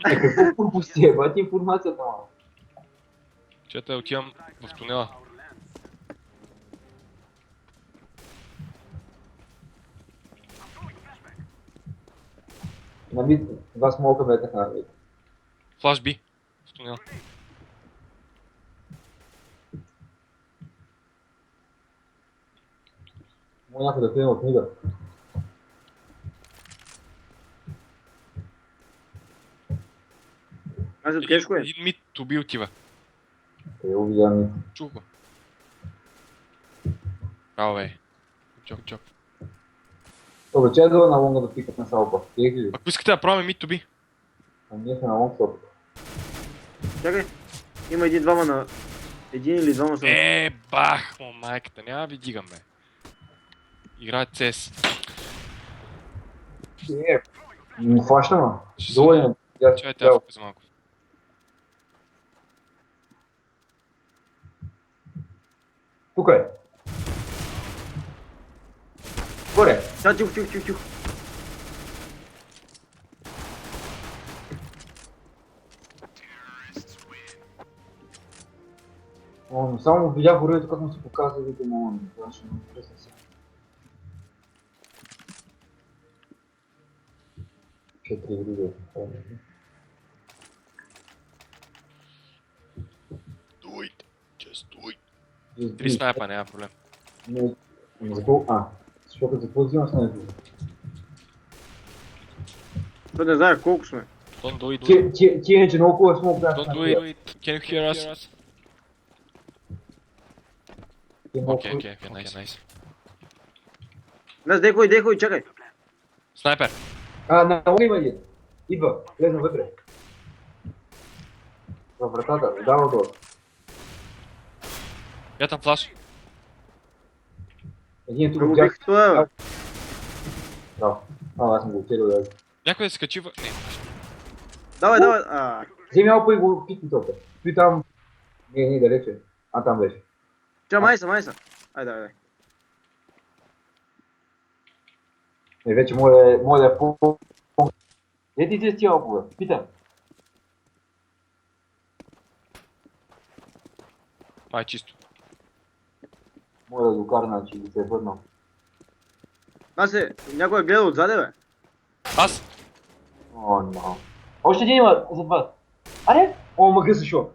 Какво пропусти, бати информацията, ма? Чета, отивам в тунела. На мид, два смока бетах на мид. Флаш би. В тунела. Може някой да приема от мида. Аз от кешко е. Един мид уби отива. Къде го видя мид? Чух го. Браво, бе. Чок. Добре, че е дала на лонга да пикат на салпа. Тих ли? Ако искате да пробваме мид уби. А ние сме на лонг стоп. Чакай. Има един-двама на... Един или двама са... Бах, майката, няма ви дигам, бе. Играят CS. Фаща, ма. Ще Долу е. Чай тя за малко. Тук е. Горе. Сега тихо. О, но само видях горето, как му се показва и викам, о, това ще ме интересна сега. 4 игри. Do it. Just do it. 3 снайпа, няма проблем. Не, защото за какво взимаш снайпер? Той не знае колко сме. Don't do it. Ти е, че много хубаво смог бях. Don't do it. Can you hear us? Окей, nice. Нас, дехой, чакай. Снайпер. На лони има един. Идва, влезна вътре. Във вратата, дава долу. Я там флаш. Един е тук Много отдясно. бих това, бе. Браво. Аз съм го отирил да. Някой да се качи в... Не. Давай. Вземи алпа и го пикни толкова. Той там... Не, далече. Там беше. Ча, майса. Айде, давай. Вече може да е по... Де ти си алпа, бе? Питам. Май чисто. Може да докарна, че се е върнал. Някой е гледал отзаде, бе. Аз! О, no. Още един има за два. Аре? О, мъгъ се шо.